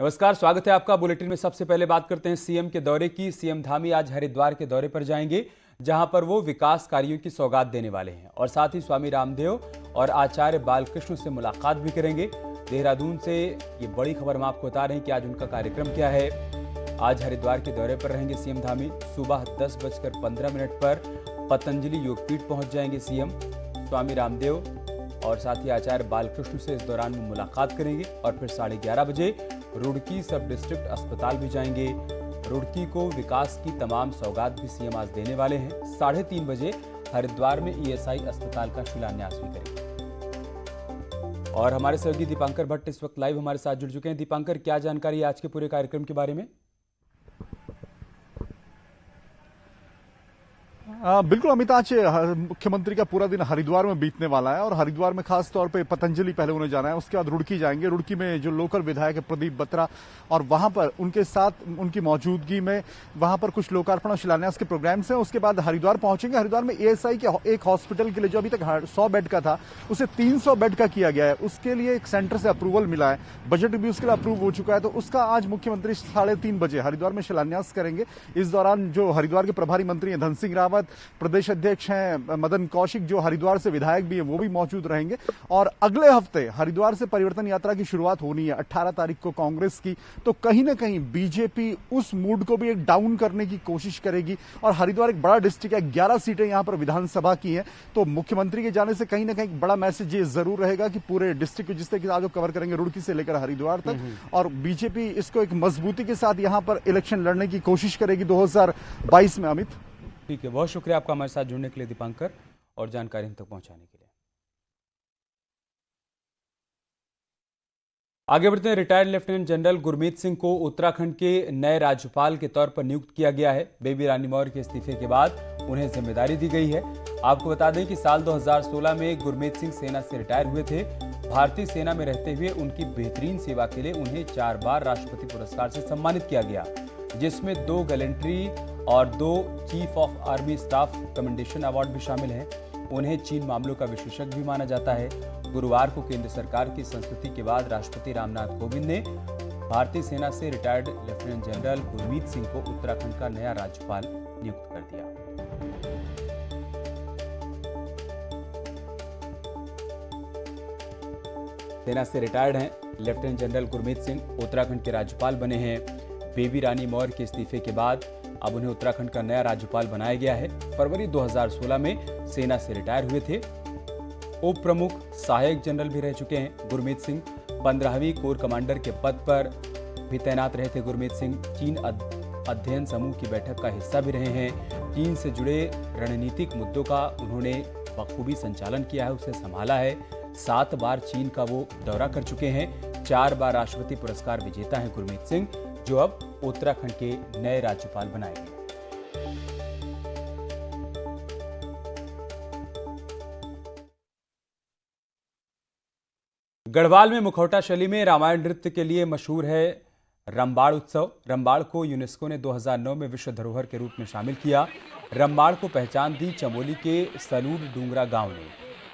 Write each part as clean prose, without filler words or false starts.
नमस्कार, स्वागत है आपका बुलेटिन में। सबसे पहले बात करते हैं सीएम के दौरे की। सीएम धामी आज हरिद्वार के दौरे पर जाएंगे, जहां पर वो विकास कार्यों की सौगात देने वाले हैं और साथ ही स्वामी रामदेव और आचार्य बालकृष्ण से मुलाकात भी करेंगे। देहरादून से ये बड़ी खबर हम आपको बता रहे हैं कि आज उनका कार्यक्रम क्या है। आज हरिद्वार के दौरे पर रहेंगे सीएम धामी। सुबह 10:15 पर पतंजलि योगपीठ पहुंच जाएंगे सीएम। स्वामी रामदेव और साथ ही आचार्य बालकृष्ण से इस दौरान वो मुलाकात करेंगे और फिर 11:30 बजे रुड़की सब डिस्ट्रिक्ट अस्पताल भी जाएंगे। रुड़की को विकास की तमाम सौगात भी सीएम आज देने वाले हैं। 3:30 बजे हरिद्वार में ईएसआई अस्पताल का शिलान्यास भी करेंगे। और हमारे सहयोगी दीपांकर भट्ट इस वक्त लाइव हमारे साथ जुड़ चुके हैं। दीपांकर, क्या जानकारी है आज के पूरे कार्यक्रम के बारे में? बिल्कुल अमित, आज मुख्यमंत्री का पूरा दिन हरिद्वार में बीतने वाला है और हरिद्वार में खास तौर पे पतंजलि पहले उन्हें जाना है, उसके बाद रुड़की जाएंगे। रुड़की में जो लोकल विधायक है प्रदीप बत्रा, और वहां पर उनके साथ उनकी मौजूदगी में वहां पर कुछ लोकार्पण और शिलान्यास के प्रोग्राम्स हैं। उसके बाद हरिद्वार पहुंचेंगे। हरिद्वार में एएसआई के एक हॉस्पिटल के लिए जो अभी तक 100 बेड का था उसे 300 बेड का किया गया है। उसके लिए एक सेंटर से अप्रूवल मिला है, बजट भी उसके लिए अप्रूव हो चुका है, तो उसका आज मुख्यमंत्री 3:30 बजे हरिद्वार में शिलान्यास करेंगे। इस दौरान जो हरिद्वार के प्रभारी मंत्री हैं धन सिंह रावत, प्रदेश अध्यक्ष हैं मदन कौशिक, जो हरिद्वार से विधायक भी हैं, वो भी मौजूद रहेंगे। और अगले हफ्ते हरिद्वार से परिवर्तन यात्रा की शुरुआत होनी है 18 तारीख को कांग्रेस की। तो कहीं ना कहीं बीजेपी उस मूड को भी एक डाउन करने की कोशिश करेगी। और हरिद्वार एक बड़ा डिस्ट्रिक्ट है, 11 सीटें यहां पर विधानसभा की हैं, तो मुख्यमंत्री के जाने से कहीं ना कहीं बड़ा मैसेज ये जरूर रहेगा कि पूरे डिस्ट्रिक्ट को जिस तरीके से आज कवर करेंगे रुड़की से लेकर हरिद्वार तक, और बीजेपी इसको एक मजबूती के साथ यहां पर इलेक्शन लड़ने की कोशिश करेगी 2022 में। अमित, ठीक है, बहुत शुक्रिया आपका हमारे साथ जुड़ने के लिए दीपांकर और जानकारी हम तक पहुंचाने के लिए। आगे बढ़ते हैं। Retired lieutenant general Gurmeet Singh को उत्तराखंड के नए राज्यपाल के तौर पर नियुक्त किया गया है। बेबी रानी मौर्य के इस्तीफे के बाद उन्हें जिम्मेदारी दी गई है। आपको बता दें कि साल 2016 में गुरमीत सिंह सेना से रिटायर हुए थे। भारतीय सेना में रहते हुए उनकी बेहतरीन सेवा के लिए उन्हें 4 बार राष्ट्रपति पुरस्कार से सम्मानित किया गया, जिसमें 2 गैलेंट्री और 2 chief of army staff commendation award भी शामिल हैं। उन्हें चीन मामलों का विशेषज्ञ भी माना जाता है। गुरुवार को केंद्र सरकार की संस्तुति के बाद राष्ट्रपति रामनाथ कोविंद ने भारतीय सेना से retired lieutenant general Gurmeet Singh को उत्तराखंड का नया राज्यपाल नियुक्त कर दिया। सेना से रिटायर्ड हैं लेफ्टिनेंट जनरल गुरमीत सिंह, उत्तराखंड के राज्यपाल बने हैं। बेबी रानी मौर्य के इस्तीफे के बाद अब उन्हें उत्तराखंड का नया राज्यपाल बनाया गया है। फरवरी 2016 में सेना से रिटायर हुए थे। उप प्रमुख सहायक जनरल भी रह चुके हैं गुरमीत सिंह। 15वीं कोर कमांडर के पद पर भी तैनात रहे थे गुरमीत सिंह। चीन अध्ययन समूह की बैठक का हिस्सा भी रहे हैं। चीन से जुड़े रणनीतिक मुद्दों का उन्होंने बखूबी संचालन किया है, उसे संभाला है। 7 बार चीन का वो दौरा कर चुके हैं। 4 बार राष्ट्रपति पुरस्कार विजेता हैं गुरमीत सिंह, जो अब उत्तराखंड के नए राज्यपाल बनाए गए। गढ़वाल में मुखौटा शैली में रामायण नृत्य के लिए मशहूर है रंबाड़ उत्सव। रंबाड़ को यूनेस्को ने 2009 में विश्व धरोहर के रूप में शामिल किया। रंबाड़ को पहचान दी चमोली के सलूड़ डूंगरा गांव ने।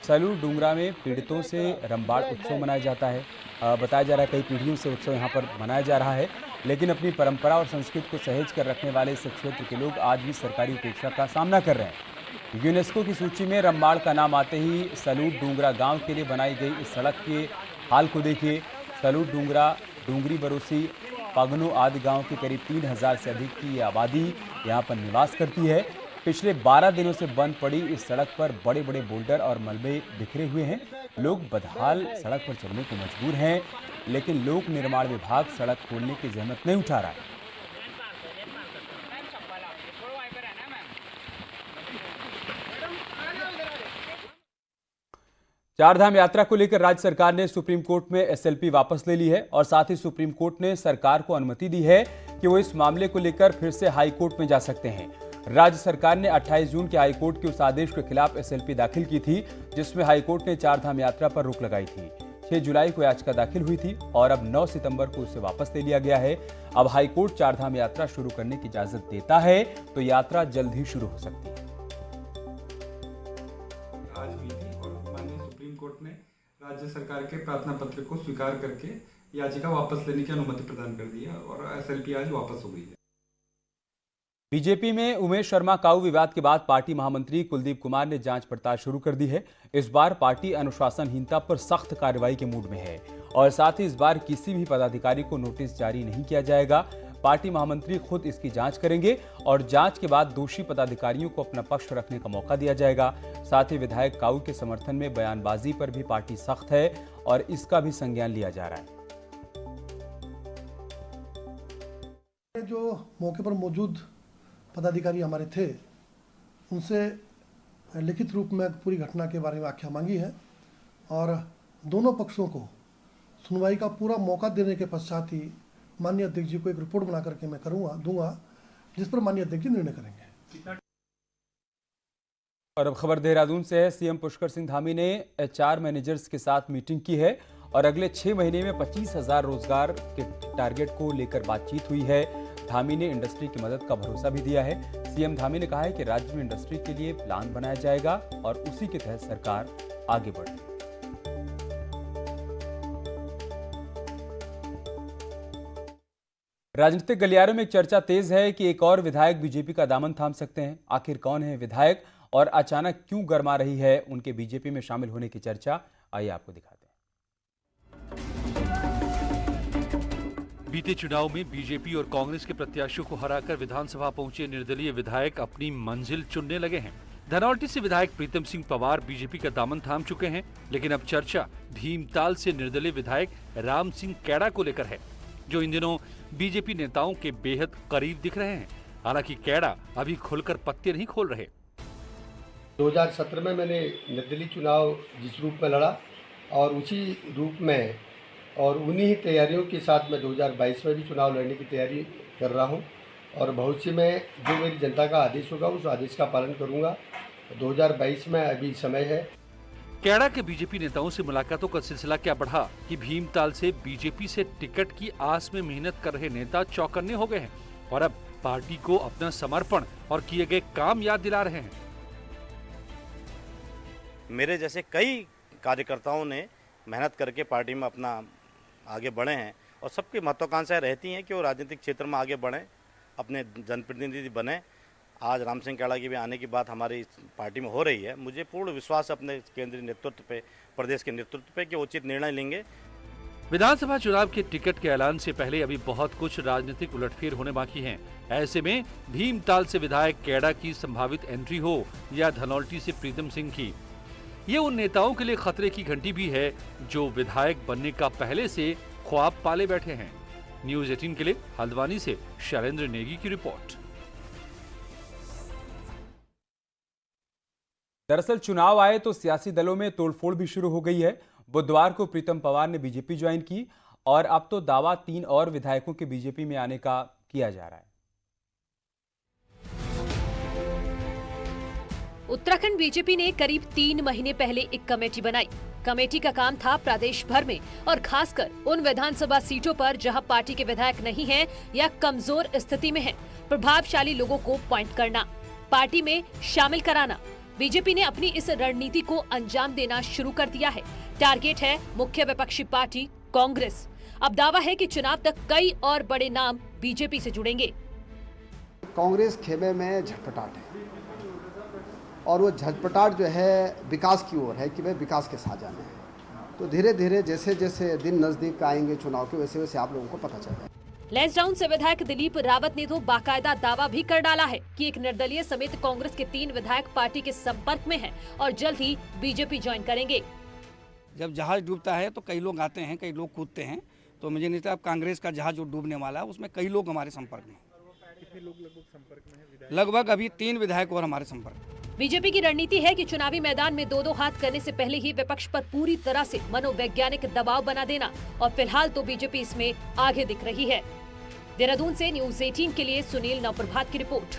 सलूड़ डूंगरा में पीड़ितों से रंबाड़ उत्सव मनाया जाता है। बताया जा रहा है कई पीढ़ियों से उत्सव यहाँ पर मनाया जा रहा है, लेकिन अपनी परंपरा और संस्कृति को सहेज कर रखने वाले इस क्षेत्र के लोग आज भी सरकारी उपेक्षा का सामना कर रहे हैं। यूनेस्को की सूची में रंबाड़ का नाम आते ही सलूड़ डूंगरा गांव के लिए बनाई गई इस सड़क के हाल को देखिए। सलूड़ डूंगरा, डूंगरी बरोसी, पगनो आदि गांव की करीब 3000 से अधिक की आबादी यहां पर निवास करती है। पिछले 12 दिनों से बंद पड़ी इस सड़क पर बड़े बड़े बोल्डर और मलबे बिखरे हुए हैं। लोग बदहाल सड़क पर चलने को मजबूर हैं, लेकिन लोक निर्माण विभाग सड़क खोलने की जहमत नहीं उठा रहा है। चारधाम यात्रा को लेकर राज्य सरकार ने सुप्रीम कोर्ट में एसएलपी वापस ले ली है और साथ ही सुप्रीम कोर्ट ने सरकार को अनुमति दी है कि वो इस मामले को लेकर फिर से हाई कोर्ट में जा सकते हैं। राज्य सरकार ने 28 जून के हाई कोर्ट के उस आदेश के खिलाफ एसएलपी दाखिल की थी, जिसमें हाई कोर्ट ने चारधाम यात्रा पर रोक लगाई थी। 6 जुलाई को याचिका दाखिल हुई थी और अब 9 सितंबर को उसे वापस ले लिया गया है। अब हाई कोर्ट चारधाम यात्रा शुरू करने की इजाजत देता है तो यात्रा जल्द ही शुरू हो सकती है। आज हुई थी और माननीय सुप्रीम कोर्ट ने राज्य सरकार के प्रार्थना पत्र को स्वीकार करके याचिका वापस लेने की अनुमति प्रदान कर दी है और एसएलपी आज वापस हो गई है। बीजेपी में उमेश शर्मा काऊ विवाद के बाद पार्टी महामंत्री कुलदीप कुमार ने जांच पड़ताल शुरू कर दी है। इस बार पार्टी अनुशासनहीनता पर सख्त कार्रवाई के मूड में है और साथ ही इस बार किसी भी पदाधिकारी को नोटिस जारी नहीं किया जाएगा। पार्टी महामंत्री खुद इसकी जांच करेंगे और जांच के बाद दोषी पदाधिकारियों को अपना पक्ष रखने का मौका दिया जाएगा। साथ ही विधायक काऊ के समर्थन में बयानबाजी पर भी पार्टी सख्त है और इसका भी संज्ञान लिया जा रहा है। जो मौके पर मौजूद पदाधिकारी हमारे थे उनसे लिखित रूप में पूरी घटना के बारे में व्याख्या मांगी है और दोनों पक्षों को सुनवाई का पूरा मौका देने के पश्चात ही माननीय अध्यक्ष जी को एक रिपोर्ट बना करके मैं दूंगा जिस पर माननीय अध्यक्ष जी निर्णय करेंगे। और अब खबर देहरादून से है। सीएम पुष्कर सिंह धामी ने एचआर मैनेजर्स के साथ मीटिंग की है और अगले 6 महीने में 25,000 रोजगार के टारगेट को लेकर बातचीत हुई है। धामी ने इंडस्ट्री की मदद का भरोसा भी दिया है। सीएम धामी ने कहा है कि राज्य में इंडस्ट्री के लिए प्लान बनाया जाएगा और उसी के तहत सरकार आगे बढ़ेगी। राजनीतिक गलियारों में एक चर्चा तेज है कि एक और विधायक बीजेपी का दामन थाम सकते हैं। आखिर कौन है विधायक और अचानक क्यों गरमा रही है उनके बीजेपी में शामिल होने की चर्चा, आइए आपको दिखाते हैं। बीते चुनाव में बीजेपी और कांग्रेस के प्रत्याशियों को हराकर विधानसभा पहुंचे निर्दलीय विधायक अपनी मंजिल चुनने लगे हैं। धनौल्टी से विधायक प्रीतम सिंह पवार बीजेपी का दामन थाम चुके हैं, लेकिन अब चर्चा भीमताल से निर्दलीय विधायक राम सिंह कैड़ा को लेकर है, जो इन दिनों बीजेपी नेताओं के बेहद करीब दिख रहे हैं। हालांकि कैड़ा अभी खुलकर पत्ते नहीं खोल रहे। 2017 में मैंने निर्दलीय चुनाव जिस रूप में लड़ा और उसी रूप में और उन्हीं तैयारियों के साथ मैं 2022 में भी चुनाव लड़ने की तैयारी कर रहा हूं और भविष्य में जो मेरी जनता का आदेश होगा उस आदेश का पालन करूंगा। 2022 में अभी समय है। कैड़ा के बीजेपी नेताओं से मुलाकातों का सिलसिला क्या बढ़ा कि भीमताल से बीजेपी से टिकट की आस में मेहनत कर रहे नेता चौकन्ने हो गए हैं और अब पार्टी को अपना समर्पण और किए गए काम याद दिला रहे हैं। मेरे जैसे कई कार्यकर्ताओं ने मेहनत करके पार्टी में अपना आगे बढ़े हैं और सबकी महत्वाकांक्षाएं रहती हैं कि वो राजनीतिक क्षेत्र में आगे बढ़ें, अपने जनप्रतिनिधि बने। आज राम सिंह कैड़ा की भी आने की बात हमारी पार्टी में हो रही है। मुझे पूर्ण विश्वास है अपने केंद्रीय नेतृत्व पे, प्रदेश के नेतृत्व पे कि उचित निर्णय लेंगे। विधानसभा चुनाव के टिकट के ऐलान से पहले अभी बहुत कुछ राजनीतिक उलटफेर होने बाकी हैं। ऐसे में भीमताल से विधायक कैड़ा की संभावित एंट्री हो या धनौल्टी से प्रीतम सिंह की, ये उन नेताओं के लिए खतरे की घंटी भी है जो विधायक बनने का पहले से ख्वाब पाले बैठे हैं। न्यूज़ 18 के लिए हल्द्वानी से शैलेंद्र नेगी की रिपोर्ट। दरअसल चुनाव आए तो सियासी दलों में तोड़फोड़ भी शुरू हो गई है। बुधवार को प्रीतम पवार ने बीजेपी ज्वाइन की और अब तो दावा 3 और विधायकों के बीजेपी में आने का किया जा रहा है। उत्तराखंड बीजेपी ने करीब 3 महीने पहले एक कमेटी बनाई। कमेटी का काम था प्रदेश भर में और खासकर उन विधानसभा सीटों पर जहां पार्टी के विधायक नहीं हैं या कमजोर स्थिति में हैं, प्रभावशाली लोगों को पॉइंट करना, पार्टी में शामिल कराना। बीजेपी ने अपनी इस रणनीति को अंजाम देना शुरू कर दिया है। टारगेट है मुख्य विपक्षी पार्टी कांग्रेस। अब दावा है कि चुनाव तक कई और बड़े नाम बीजेपी से जुड़ेंगे। कांग्रेस खेमे में झटपटाट है और वो झटपटाट जो है विकास की ओर है कि भाई विकास के साथ जाना है। तो धीरे धीरे जैसे जैसे दिन नजदीक आएंगे चुनाव के, वैसे वैसे आप लोगों को पता चलेगा। लैंसडाउन से विधायक दिलीप रावत ने तो बाकायदा दावा भी कर डाला है कि एक निर्दलीय समेत कांग्रेस के 3 विधायक पार्टी के संपर्क में हैं और जल्द ही बीजेपी ज्वाइन करेंगे। जब जहाज डूबता है तो कई लोग आते हैं, कई लोग कूदते हैं, तो मुझे नहीं लगता कांग्रेस का जहाज जो डूबने वाला है उसमें कई लोग हमारे संपर्क में। कितने लोग लगभग संपर्क में हैं? लगभग अभी 3 विधायक और हमारे संपर्क। बीजेपी की रणनीति है कि चुनावी मैदान में 2-2 हाथ करने से पहले ही विपक्ष पर पूरी तरह से मनोवैज्ञानिक दबाव बना देना और फिलहाल तो बीजेपी इसमें आगे दिख रही है। देहरादून से न्यूज़ 18 के लिए सुनील नवप्रभात की रिपोर्ट।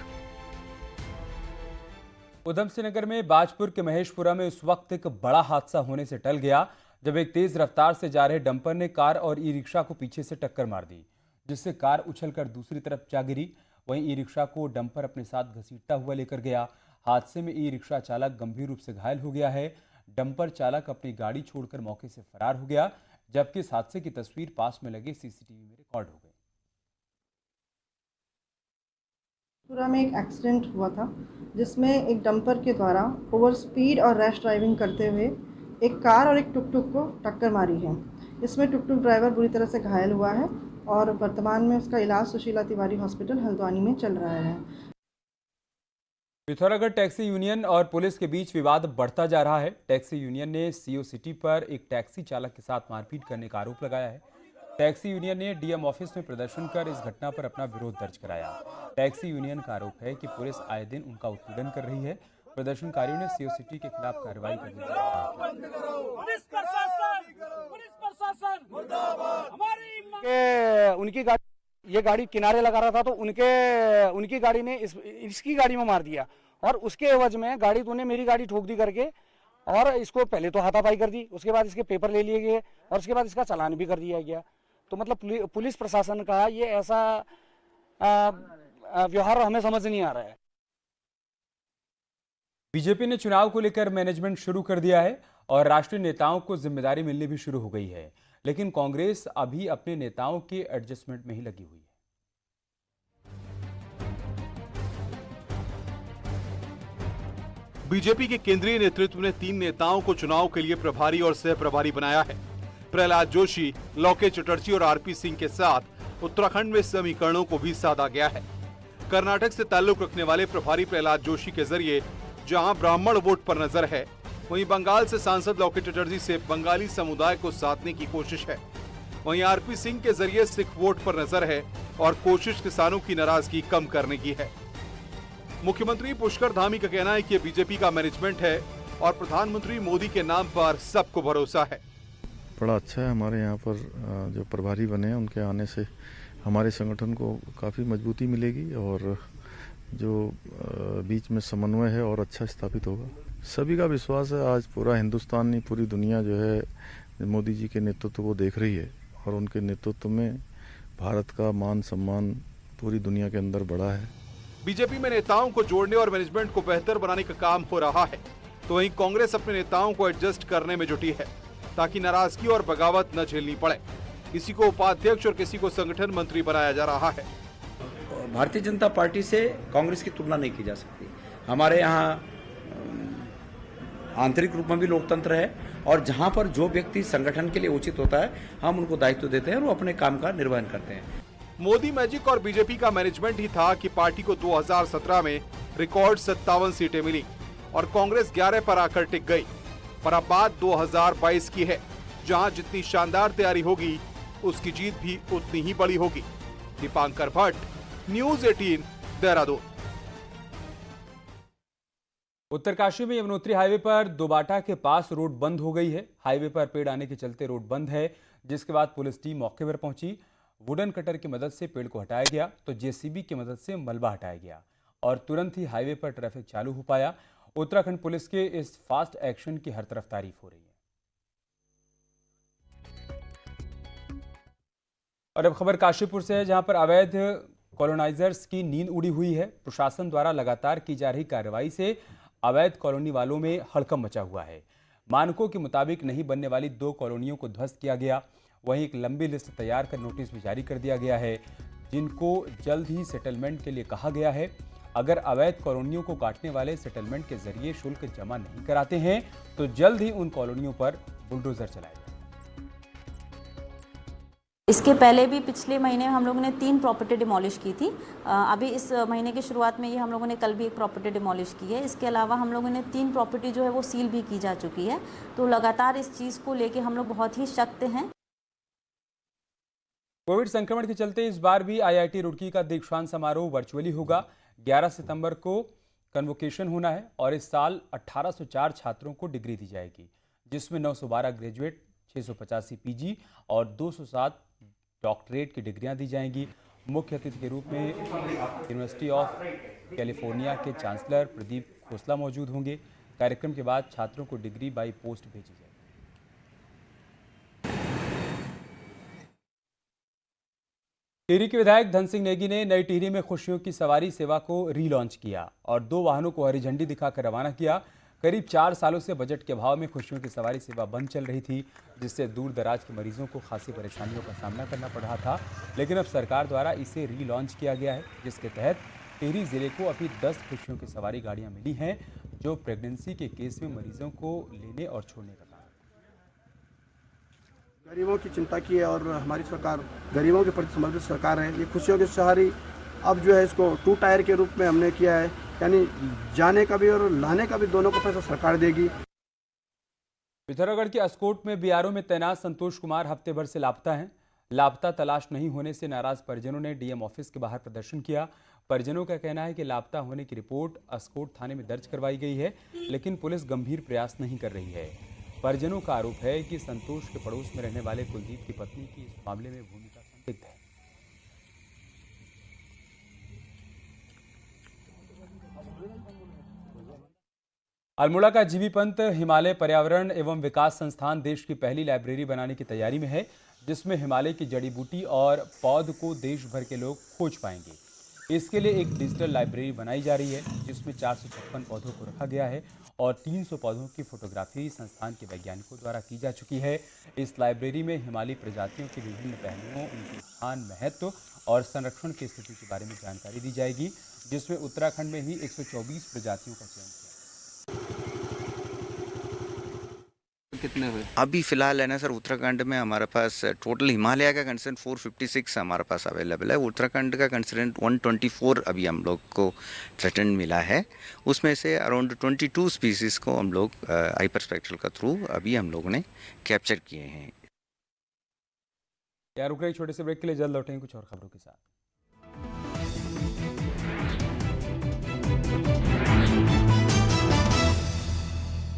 उधम सिंह नगर में बाजपुर के महेशपुरा में उस वक्त एक बड़ा हादसा होने से टल गया जब एक तेज रफ्तार से जा रहे डंपर ने कार और ई रिक्शा को पीछे से टक्कर मार दी, जिससे कार उछलकर दूसरी तरफ जा गिरी। वहीं ई रिक्शा को डंपर अपने साथ घसीटता हुआ लेकर गया। हादसे में ई रिक्शा चालक गंभीर रूप से घायल हो गया है। डंपर चालक अपनी गाड़ी छोड़कर मौके से फरार हो गया, जबकि इस हादसे की तस्वीर पास में लगे सीसीटीवी में रिकॉर्ड हो गई। पूरा में एक एक्सीडेंट हुआ था जिसमें एक डंपर के द्वारा ओवर स्पीड और रैश ड्राइविंग करते हुए एक कार और एक टुकटुक को टक्कर मारी है। इसमें टुकटुक ड्राइवर बुरी तरह से घायल हुआ है और वर्तमान में उसका इलाज सुशीला तिवारी हॉस्पिटल हल्द्वानी में चल रहा है। पिथौरागढ़ टैक्सी यूनियन और पुलिस के बीच विवाद बढ़ता जा रहा है। टैक्सी यूनियन ने सीओ सिटी पर एक टैक्सी चालक के साथ मारपीट करने का आरोप लगाया है। टैक्सी यूनियन ने डीएम ऑफिस में प्रदर्शन कर इस घटना पर अपना विरोध दर्ज कराया। टैक्सी यूनियन का आरोप है कि पुलिस आए दिन उनका उत्पीड़न कर रही है। प्रदर्शनकारियों ने सीओ सिटी के खिलाफ कार्रवाई करने की उनकी गाड़ी, ये गाड़ी किनारे लगा रहा था तो उनकी गाड़ी ने इसकी गाड़ी में मार दिया और उसके एवज में गाड़ी तूने मेरी गाड़ी ठोक दी करके और इसको पहले तो हाथापाई कर दी, उसके बाद इसके पेपर ले लिए गए और उसके बाद इसका चालान भी कर दिया गया। तो मतलब पुलिस प्रशासन का ये ऐसा व्यवहार हमें समझ नहीं आ रहा है। बीजेपी ने चुनाव को लेकर मैनेजमेंट शुरू कर दिया है और राष्ट्रीय नेताओं को जिम्मेदारी मिलनी भी शुरू हो गई है, लेकिन कांग्रेस अभी अपने नेताओं के एडजस्टमेंट में ही लगी हुई है। बीजेपी के केंद्रीय नेतृत्व ने 3 नेताओं को चुनाव के लिए प्रभारी और सह प्रभारी बनाया है। प्रहलाद जोशी, लोकेश चटर्जी और आरपी सिंह के साथ उत्तराखंड में समीकरणों को भी साधा गया है। कर्नाटक से ताल्लुक रखने वाले प्रभारी प्रहलाद जोशी के जरिए जहां ब्राह्मण वोट पर नजर है, वहीं बंगाल से सांसद लोकेश चटर्जी से बंगाली समुदाय को साधने की कोशिश है। वहीं आरपी सिंह के जरिए सिख वोट पर नजर है और कोशिश किसानों की नाराजगी कम करने की है। मुख्यमंत्री पुष्कर धामी का कहना है कि बीजेपी का मैनेजमेंट है और प्रधानमंत्री मोदी के नाम पर सबको भरोसा है। बड़ा अच्छा है, हमारे यहाँ पर जो प्रभारी बने हैं उनके आने से हमारे संगठन को काफ़ी मजबूती मिलेगी और जो बीच में समन्वय है और अच्छा स्थापित होगा। सभी का विश्वास है, आज पूरा हिंदुस्तान नहीं पूरी दुनिया जो है मोदी जी के नेतृत्व को देख रही है और उनके नेतृत्व में भारत का मान सम्मान पूरी दुनिया के अंदर बढ़ा है। बीजेपी में नेताओं को जोड़ने और मैनेजमेंट को बेहतर बनाने का काम हो रहा है, तो वहीं कांग्रेस अपने नेताओं को एडजस्ट करने में जुटी है ताकि नाराजगी और बगावत न झेलनी पड़े। किसी को उपाध्यक्ष और किसी को संगठन मंत्री बनाया जा रहा है। भारतीय जनता पार्टी से कांग्रेस की तुलना नहीं की जा सकती। हमारे यहाँ आंतरिक रूप में भी लोकतंत्र है और जहाँ पर जो व्यक्ति संगठन के लिए उचित होता है हम उनको दायित्व देते हैं और वो अपने काम का निर्वहन करते हैं। मोदी मैजिक और बीजेपी का मैनेजमेंट ही था कि पार्टी को 2017 में रिकॉर्ड 57 सीटें मिली और कांग्रेस 11 पर आकर टिक गई। पर अब बात 2022 की है, जहां जितनी शानदार तैयारी होगी उसकी जीत भी उतनी ही बड़ी होगी। दीपांकर भट्ट, न्यूज़ 18, देहरादून। उत्तरकाशी में यमुनोत्री हाईवे पर दोबाटा के पास रोड बंद हो गई है। हाईवे पर पेड़ आने के चलते रोड बंद है, जिसके बाद पुलिस टीम मौके पर पहुंची। वुडन कटर की मदद से पेड़ को हटाया गया तो जेसीबी की मदद से मलबा हटाया गया और तुरंत ही हाईवे पर ट्रैफिक चालू हो पाया। उत्तराखंड पुलिस के इस फास्ट एक्शन की हर तरफ तारीफ हो रही है। और अब खबर काशीपुर से है, जहां पर अवैध कॉलोनाइजर्स की नींद उड़ी हुई है। प्रशासन द्वारा लगातार की जा रही कार्रवाई से अवैध कॉलोनी वालों में हड़कंप मचा हुआ है। मानकों के मुताबिक नहीं बनने वाली 2 कॉलोनियों को ध्वस्त किया गया। वहीं एक लंबी लिस्ट तैयार कर नोटिस भी जारी कर दिया गया है, जिनको जल्द ही सेटलमेंट के लिए कहा गया है। अगर अवैध कॉलोनियों को काटने वाले सेटलमेंट के जरिए शुल्क जमा नहीं कराते हैं तो जल्द ही उन कॉलोनियों पर बुलडोजर चलाया जाएगा। इसके पहले भी पिछले महीने हम लोगों ने 3 प्रॉपर्टी डिमोलिश की थी। अभी इस महीने की शुरुआत में ये हम लोगों ने कल भी एक प्रॉपर्टी डिमोलिश की है। इसके अलावा हम लोगों ने 3 प्रॉपर्टी जो है वो सील भी की जा चुकी है। तो लगातार इस चीज़ को लेके हम लोग बहुत ही सख्त हैं। कोविड संक्रमण के चलते इस बार भी आईआईटी रुड़की का दीक्षांत समारोह वर्चुअली होगा। 11 सितंबर को कन्वोकेशन होना है और इस साल 1804 छात्रों को डिग्री दी जाएगी, जिसमें 912 ग्रेजुएट, 685 पीजी और 207 डॉक्टरेट की डिग्रियां दी जाएंगी। मुख्य अतिथि के रूप में यूनिवर्सिटी ऑफ कैलिफोर्निया के चांसलर प्रदीप खोसला मौजूद होंगे। कार्यक्रम के बाद छात्रों को डिग्री बाई पोस्ट भेजी जाएगी। टिहरी के विधायक धन सिंह नेगी ने नई टिहरी में खुशियों की सवारी सेवा को रीलॉन्च किया और 2 वाहनों को हरी झंडी दिखाकर रवाना किया। करीब 4 सालों से बजट के अभाव में खुशियों की सवारी सेवा बंद चल रही थी, जिससे दूर दराज के मरीजों को खासी परेशानियों का सामना करना पड़ रहा था। लेकिन अब सरकार द्वारा इसे रीलॉन्च किया गया है, जिसके तहत टिहरी जिले को अभी 10 खुशियों की सवारी गाड़ियां मिली हैं, जो प्रेगनेंसी के केस में मरीजों को लेने और छोड़ने का काम है। गरीबों की चिंता की है और हमारी सरकार गरीबों के प्रति समर्पित सरकार है। ये खुशियों की सवारी अब जो है इसको 2 टायर के रूप में हमने किया है, यानी जाने का भी और लाने का भी दोनों का पैसा सरकार देगी। पिथौरागढ़ के अस्कोट में बीआरओ में तैनात संतोष कुमार हफ्ते भर से लापता हैं। लापता तलाश नहीं होने से नाराज परिजनों ने डीएम ऑफिस के बाहर प्रदर्शन किया। परिजनों का कहना है कि लापता होने की रिपोर्ट अस्कोट थाने में दर्ज करवाई गई है, लेकिन पुलिस गंभीर प्रयास नहीं कर रही है। परिजनों का आरोप है कि संतोष के पड़ोस में रहने वाले कुलदीप की पत्नी की इस मामले में भूमिका संदिग्ध है। अल्मोड़ा का जीबी पंत हिमालय पर्यावरण एवं विकास संस्थान देश की पहली लाइब्रेरी बनाने की तैयारी में है, जिसमें हिमालय की जड़ी बूटी और पौध को देश भर के लोग खोज पाएंगे। इसके लिए एक डिजिटल लाइब्रेरी बनाई जा रही है, जिसमें 456 पौधों को रखा गया है और 300 पौधों की फोटोग्राफी संस्थान के वैज्ञानिकों द्वारा की जा चुकी है। इस लाइब्रेरी में हिमालयी प्रजातियों के विभिन्न पहलुओं, उनके स्थान, महत्व और संरक्षण की स्थिति के बारे में जानकारी दी जाएगी, जिसमें उत्तराखंड में ही 124 प्रजातियों का चयन किया। कितने हुए अभी फिलहाल है ना सर? उत्तराखंड में हमारे पास टोटल हिमालय का कंसर्न 456 हमारे पास अवेलेबल है। उत्तराखंड का कंसर्न 124 अभी हम लोग को थ्रेटन मिला है। उसमें से अराउंड 22 स्पीसीज को हम लोग हाइपरस्पेक्ट्रल का थ्रू अभी हम लोग ने कैप्चर किए हैं। यार रुक रहे छोटे से ब्रेक के लिए, जल्द लौटेंगे कुछ और खबरों के साथ।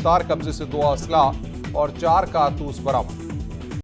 तार कब्जे से 2 असला और 4 कारतूस बरामद।